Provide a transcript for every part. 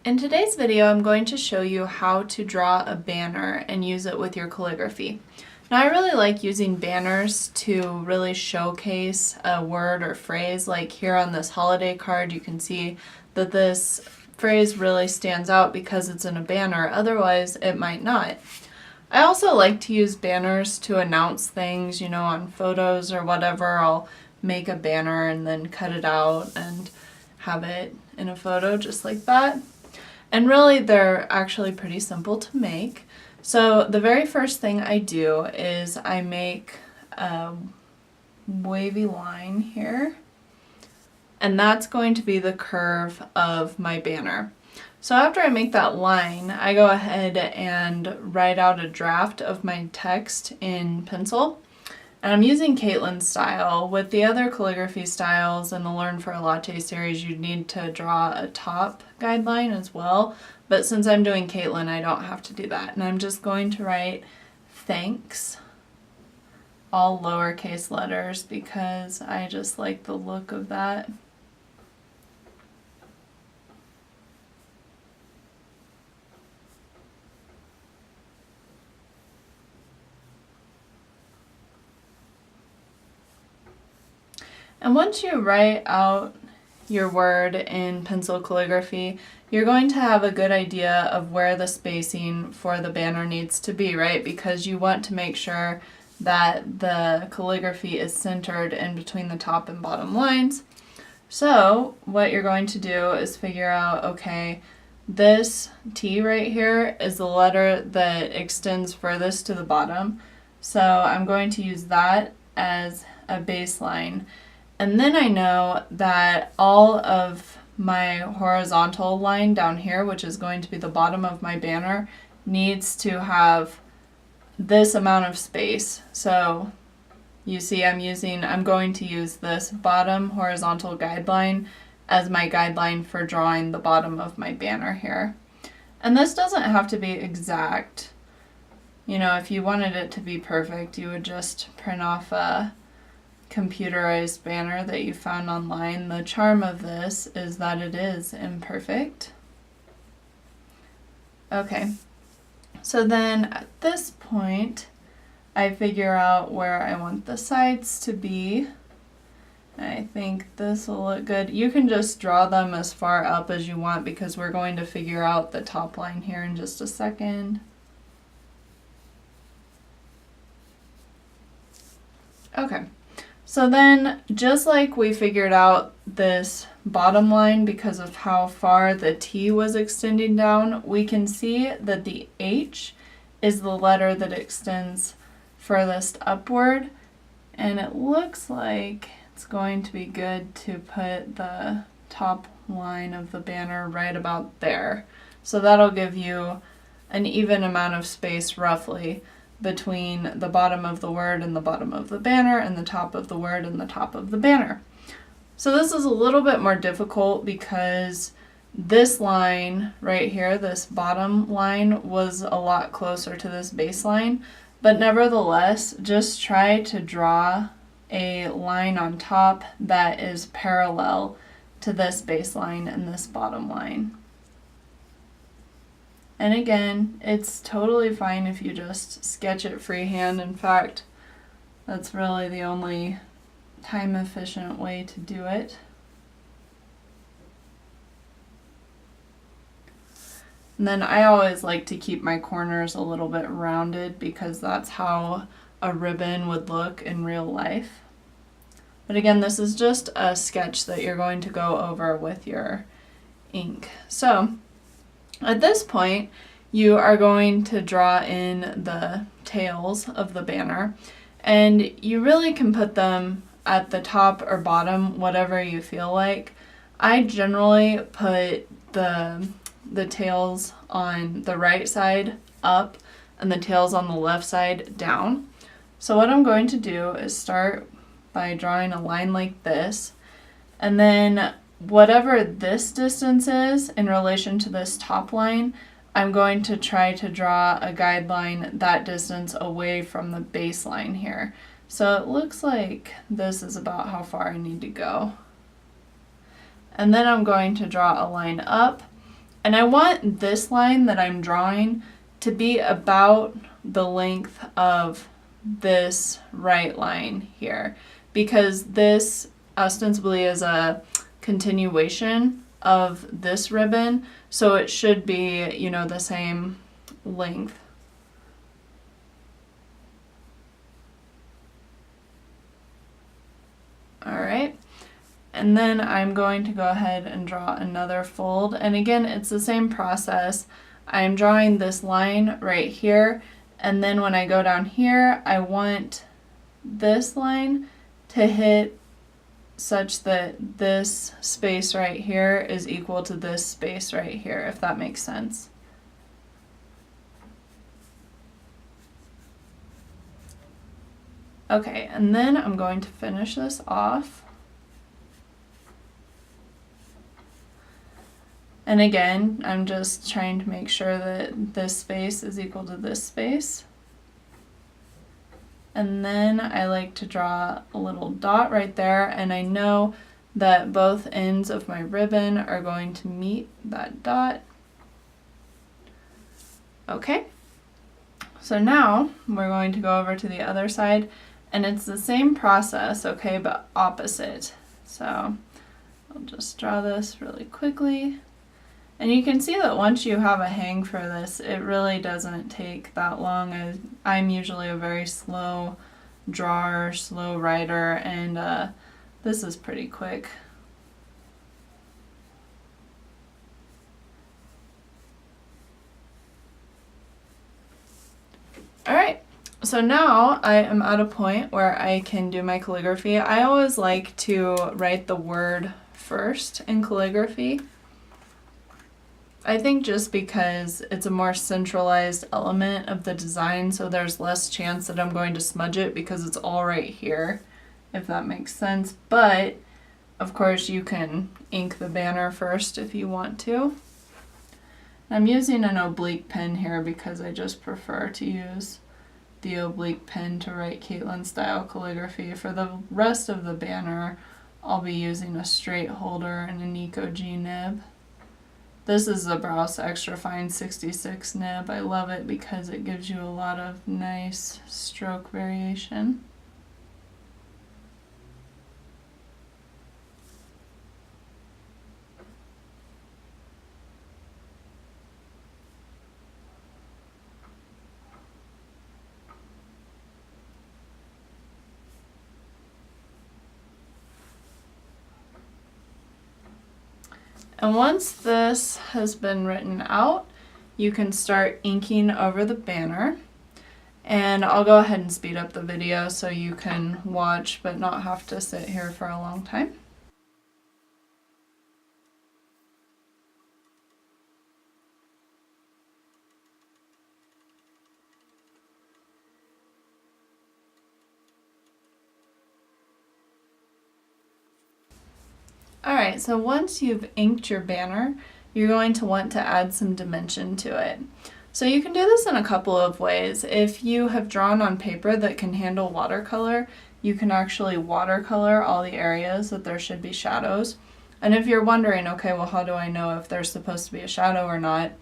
In today's video, I'm going to show you how to draw a banner and use it with your calligraphy. Now, I really like using banners to really showcase a word or phrase. Like here on this holiday card, you can see that this phrase really stands out because it's in a banner, otherwise it might not. I also like to use banners to announce things, on photos or whatever. I'll make a banner and then cut it out and have it in a photo just like that. And really, they're actually pretty simple to make. So the very first thing I do is I make a wavy line here, and that's going to be the curve of my banner. So after I make that line, I go ahead and write out a draft of my text in pencil. And I'm using Caitlin's style. With the other calligraphy styles in the Learn for a Latte series, you need to draw a top guideline as well. But since I'm doing Caitlin, I don't have to do that. And I'm just going to write thanks, all lowercase letters, because I just like the look of that. And once you write out your word in pencil calligraphy, you're going to have a good idea of where the spacing for the banner needs to be, right? Because you want to make sure that the calligraphy is centered in between the top and bottom lines. So what you're going to do is figure out, okay, this T right here is the letter that extends furthest to the bottom. So I'm going to use that as a baseline. And then I know that all of my horizontal line down here, which is going to be the bottom of my banner, needs to have this amount of space. So you see I'm going to use this bottom horizontal guideline as my guideline for drawing the bottom of my banner here. And this doesn't have to be exact. If you wanted it to be perfect, you would just print off a computerized banner that you found online. The charm of this is that it is imperfect. Okay, so then at this point, I figure out where I want the sides to be. I think this will look good. You can just draw them as far up as you want because we're going to figure out the top line here in just a second. Okay. So then, just like we figured out this bottom line because of how far the T was extending down, we can see that the H is the letter that extends furthest upward. And it looks like it's going to be good to put the top line of the banner right about there. So that'll give you an even amount of space roughly between the bottom of the word and the bottom of the banner and the top of the word and the top of the banner. So this is a little bit more difficult because this line right here, this bottom line, was a lot closer to this baseline, but nevertheless, just try to draw a line on top that is parallel to this baseline and this bottom line. And again, it's totally fine if you just sketch it freehand. In fact, that's really the only time-efficient way to do it. And then I always like to keep my corners a little bit rounded because that's how a ribbon would look in real life. But again, this is just a sketch that you're going to go over with your ink. So at this point, you are going to draw in the tails of the banner, and you really can put them at the top or bottom, whatever you feel like. I generally put the tails on the right side up and the tails on the left side down. So what I'm going to do is start by drawing a line like this, and then whatever this distance is in relation to this top line, I'm going to try to draw a guideline that distance away from the baseline here. So it looks like this is about how far I need to go. And then I'm going to draw a line up And I want this line that I'm drawing to be about the length of this right line here, because this ostensibly is a continuation of this ribbon, so it should be, you know, the same length. All right. And then I'm going to go ahead and draw another fold. And again, it's the same process. I'm drawing this line right here. And then when I go down here, I want this line to hit such that this space right here is equal to this space right here, if that makes sense. Okay, and then I'm going to finish this off. And again, I'm just trying to make sure that this space is equal to this space. And then I like to draw a little dot right there, and I know that both ends of my ribbon are going to meet that dot. Okay, so now we're going to go over to the other side, and it's the same process, okay, but opposite. So I'll just draw this really quickly. And you can see that once you have a hang for this, it really doesn't take that long. I'm usually a very slow drawer, slow writer, and this is pretty quick. Alright, so now I am at a point where I can do my calligraphy. I always like to write the word first in calligraphy. I think just because it's a more centralized element of the design, so there's less chance that I'm going to smudge it because it's all right here, if that makes sense. But, of course, you can ink the banner first if you want to. I'm using an oblique pen here because I just prefer to use the oblique pen to write Caitlin style calligraphy. For the rest of the banner, I'll be using a straight holder and a Nico G nib. This is the Browse Extra Fine 66 nib. I love it because it gives you a lot of nice stroke variation. And once this has been written out, you can start inking over the banner. And I'll go ahead and speed up the video so you can watch but not have to sit here for a long time. Alright, so once you've inked your banner, you're going to want to add some dimension to it. So you can do this in a couple of ways. If you have drawn on paper that can handle watercolor, you can actually watercolor all the areas that there should be shadows. And if you're wondering, okay, well, how do I know if there's supposed to be a shadow or not?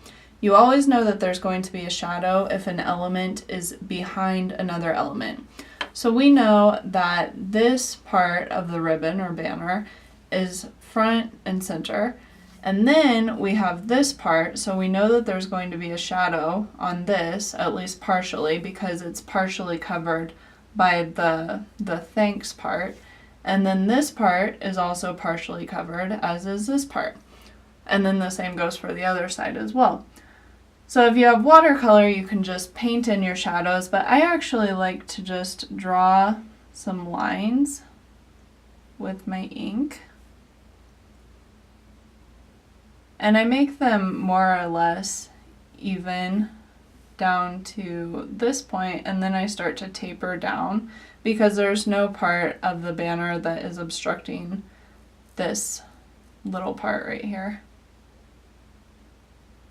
You always know that there's going to be a shadow if an element is behind another element. So we know that this part of the ribbon or banner is front and center, and then we have this part, so we know that there's going to be a shadow on this, at least partially, because it's partially covered by the thanks part, and then this part is also partially covered, as is this part, and then the same goes for the other side as well. So if you have watercolor, you can just paint in your shadows, but I actually like to just draw some lines with my ink. And I make them more or less even down to this point, and then I start to taper down because there's no part of the banner that is obstructing this little part right here.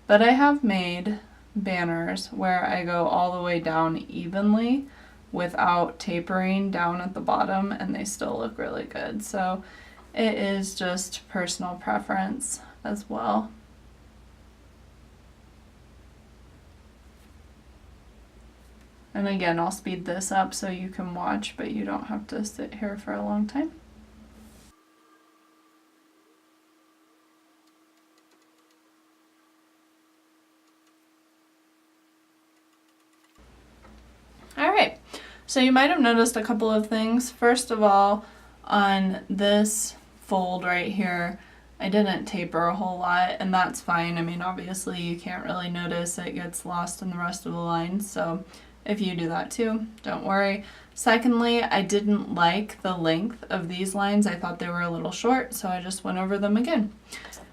But I have made banners where I go all the way down evenly without tapering down at the bottom, and they still look really good. So it is just personal preference as well. And again, I'll speed this up so you can watch, but you don't have to sit here for a long time. All right, so you might have noticed a couple of things. First of all, on this fold right here, I didn't taper a whole lot, and that's fine. I mean, obviously you can't really notice, it gets lost in the rest of the lines, so if you do that too, don't worry. Secondly, I didn't like the length of these lines. I thought they were a little short, so I just went over them again.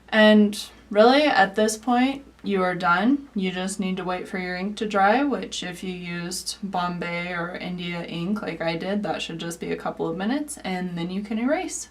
And really, at this point, you are done. You just need to wait for your ink to dry, which if you used Bombay or India ink like I did, that should just be a couple of minutes, and then you can erase.